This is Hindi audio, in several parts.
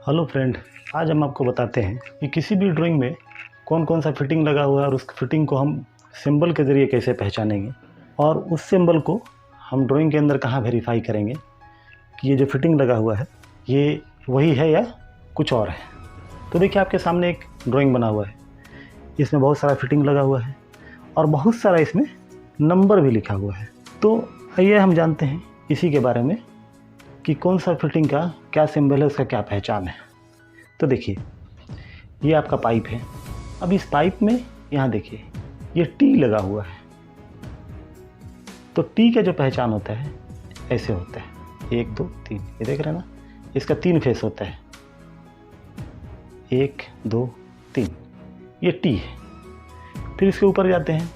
हेलो फ्रेंड, आज हम आपको बताते हैं कि किसी भी ड्राइंग में कौन कौन सा फिटिंग लगा हुआ है और उस फिटिंग को हम सिंबल के ज़रिए कैसे पहचानेंगे और उस सिंबल को हम ड्राइंग के अंदर कहाँ वेरीफाई करेंगे कि ये जो फिटिंग लगा हुआ है ये वही है या कुछ और है। तो देखिए, आपके सामने एक ड्राइंग बना हुआ है, इसमें बहुत सारा फिटिंग लगा हुआ है और बहुत सारा इसमें नंबर भी लिखा हुआ है। तो आइए हम जानते हैं इसी के बारे में कि कौन सा फिटिंग का क्या सिंबल है, उसका क्या पहचान है। तो देखिए, ये आपका पाइप है। अब इस पाइप में यहाँ देखिए ये टी लगा हुआ है। तो टी का जो पहचान होता है ऐसे होता है, 1 2 3, ये देख रहे हैं ना, इसका 3 फेस होता है, 1 2 3, ये टी है। फिर इसके ऊपर जाते हैं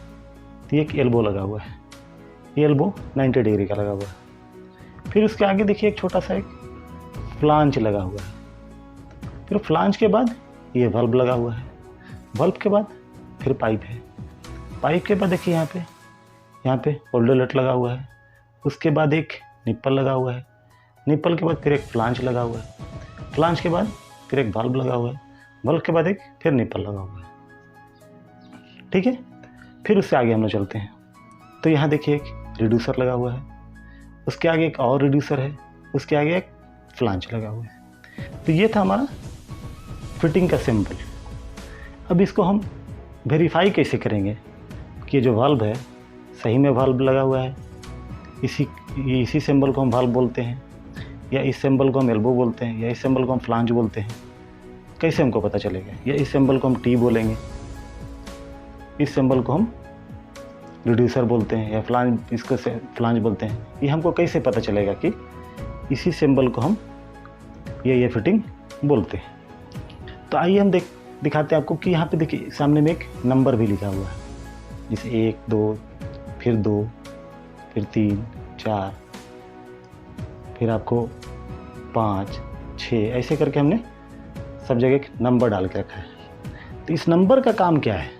तो एक एल्बो लगा हुआ है, ये एल्बो 90 डिग्री का लगा हुआ है। फिर उसके आगे देखिए एक छोटा सा एक फ्लांज लगा हुआ है। फिर फ्लांज के बाद ये बल्ब लगा हुआ है, बल्ब के बाद फिर पाइप है, पाइप के बाद देखिए यहाँ पे होल्डर नट लगा हुआ है। उसके बाद एक निप्पल लगा हुआ है, निप्पल के बाद फिर एक फ्लांज लगा हुआ है, फ्लांज के बाद फिर एक बल्ब लगा हुआ है, बल्ब के बाद एक फिर निप्पल लगा हुआ है। ठीक है, फिर उससे आगे हम लोग चलते हैं तो यहाँ देखिए एक रिड्यूसर लगा हुआ है, उसके आगे एक और रिड्यूसर है, उसके आगे एक फ्लांज लगा हुआ है। तो ये था हमारा फिटिंग का सिंबल। अब इसको हम वेरीफाई कैसे करेंगे कि जो वाल्व है सही में वाल्व लगा हुआ है, इसी सिंबल को हम वाल्व बोलते हैं, या इस सिंबल को हम एल्बो बोलते हैं, या इस सिंबल को हम फ्लांज बोलते हैं। कैसे हमको पता चलेगा? या इस सिंबल को हम टी बोलेंगे, इस सिंबल को हम रिड्यूसर बोलते हैं, या इसको फ्लांज बोलते हैं। ये हमको कैसे पता चलेगा कि इसी सिंबल को हम ये फिटिंग बोलते हैं? तो आइए हम दिखाते हैं आपको कि यहाँ पे देखिए सामने में एक नंबर भी लिखा हुआ है, जैसे 1 2 फिर 2 फिर 3 4 फिर आपको 5 6, ऐसे करके हमने सब जगह एक नंबर डाल के रखा है। तो इस नंबर का काम क्या है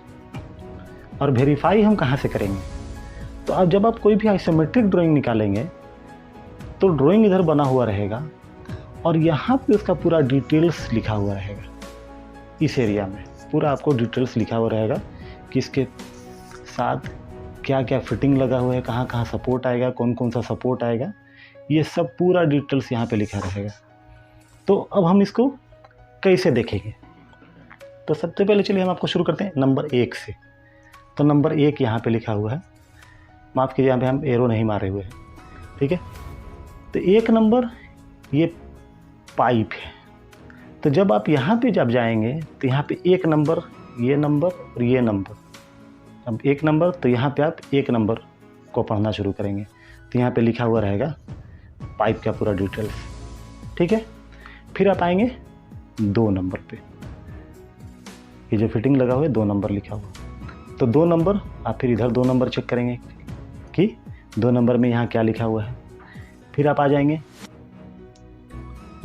और वेरीफाई हम कहाँ से करेंगे? तो अब जब आप कोई भी आइसोमेट्रिक ड्राइंग निकालेंगे तो ड्राइंग इधर बना हुआ रहेगा और यहाँ पे उसका पूरा डिटेल्स लिखा हुआ रहेगा। इस एरिया में पूरा आपको डिटेल्स लिखा हुआ रहेगा कि इसके साथ क्या क्या फिटिंग लगा हुआ है, कहाँ कहाँ सपोर्ट आएगा, कौन कौन सा सपोर्ट आएगा, ये सब पूरा डिटेल्स यहाँ पे लिखा रहेगा। तो अब हम इसको कैसे देखेंगे? तो सबसे पहले चलिए हम आपको शुरू करते हैं नंबर 1 से। तो नंबर 1 यहाँ पे लिखा हुआ है, माफ़ कीजिए यहाँ पे हम एरो नहीं मारे हुए हैं, ठीक है। तो 1 नंबर ये पाइप है। तो जब आप यहाँ पे जब जाएंगे तो यहाँ पे 1 नंबर, ये नंबर और ये नंबर, अब 1 नंबर, तो यहाँ पे आप 1 नंबर को पढ़ना शुरू करेंगे तो यहाँ पे लिखा हुआ रहेगा पाइप का पूरा डिटेल्स, ठीक है। फिर आप आएंगे 2 नंबर पे, ये जो फिटिंग लगा हुआ है 2 नंबर लिखा हुआ, तो 2 नंबर आप फिर इधर 2 नंबर चेक करेंगे कि 2 नंबर में यहाँ क्या लिखा हुआ है। फिर आप आ जाएंगे,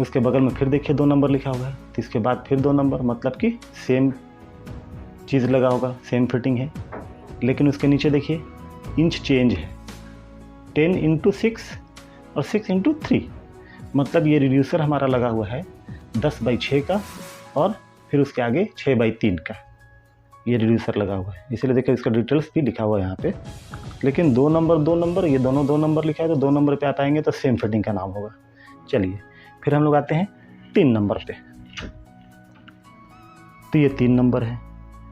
उसके बगल में फिर देखिए 2 नंबर लिखा हुआ है, तो इसके बाद फिर 2 नंबर, मतलब कि सेम चीज़ लगा होगा, सेम फिटिंग है। लेकिन उसके नीचे देखिए इंच चेंज है, 10 × 6 और 6 × 3, मतलब ये रिड्यूसर हमारा लगा हुआ है 10/6 का और फिर उसके आगे 6/3 का, ये रिड्यूसर लगा हुआ है। इसलिए देखिए इसका डिटेल्स भी लिखा हुआ है यहाँ पे। लेकिन 2 नंबर, ये दोनों 2 नंबर लिखा है, तो 2 नंबर पे आप आएंगे तो सेम फिटिंग का नाम होगा। चलिए फिर हम लोग आते हैं 3 नंबर पे। तो ये 3 नंबर है,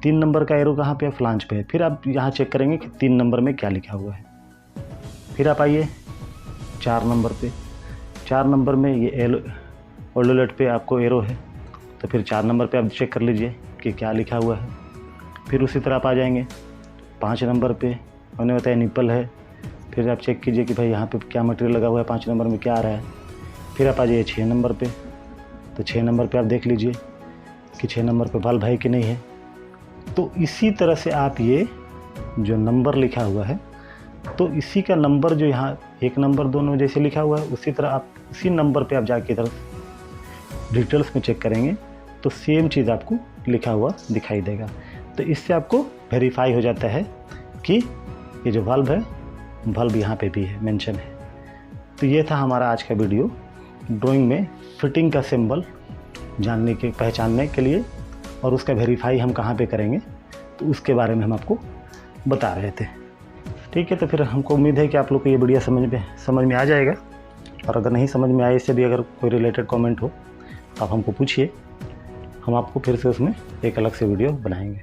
3 नंबर का एरो कहाँ पे है? फ्लांज पे है। फिर आप यहाँ चेक करेंगे कि 3 नंबर में क्या लिखा हुआ है। फिर आप आइए 4 नंबर पे, 4 नंबर में ये ओल्डोलेट पे आपको एरो है, तो फिर 4 नंबर पे आप चेक कर लीजिए कि क्या लिखा हुआ है। फिर उसी तरह आप आ जाएंगे 5 नंबर पे, उन्होंने बताया निप्पल है, फिर आप चेक कीजिए कि भाई यहाँ पे क्या मटेरियल लगा हुआ है, 5 नंबर में क्या आ रहा है। फिर आप आ जाइए 6 नंबर पे, तो 6 नंबर पे आप देख लीजिए कि 6 नंबर पे वाल्व है कि नहीं है। तो इसी तरह से आप ये जो नंबर लिखा हुआ है, तो इसी का नंबर जो यहाँ 1 नंबर 2 नंबर जैसे लिखा हुआ है, उसी तरह आप उसी नंबर पे आप जाके इधर डिटेल्स में चेक करेंगे तो सेम चीज़ आपको लिखा हुआ दिखाई देगा। तो इससे आपको वेरीफाई हो जाता है कि ये जो वाल्व है, वाल्व यहाँ पे भी है, मेंशन है। तो ये था हमारा आज का वीडियो, ड्राइंग में फिटिंग का सिंबल जानने के पहचानने के लिए, और उसका वेरीफाई हम कहाँ पे करेंगे, तो उसके बारे में हम आपको बता रहे थे। ठीक है, तो फिर हमको उम्मीद है कि आप लोग को ये वीडियो समझ में आ जाएगा। और अगर नहीं समझ में आए, इससे भी अगर कोई रिलेटेड कमेंट हो तो आप हमको पूछिए, हम आपको फिर से उसमें एक अलग से वीडियो बनाएंगे।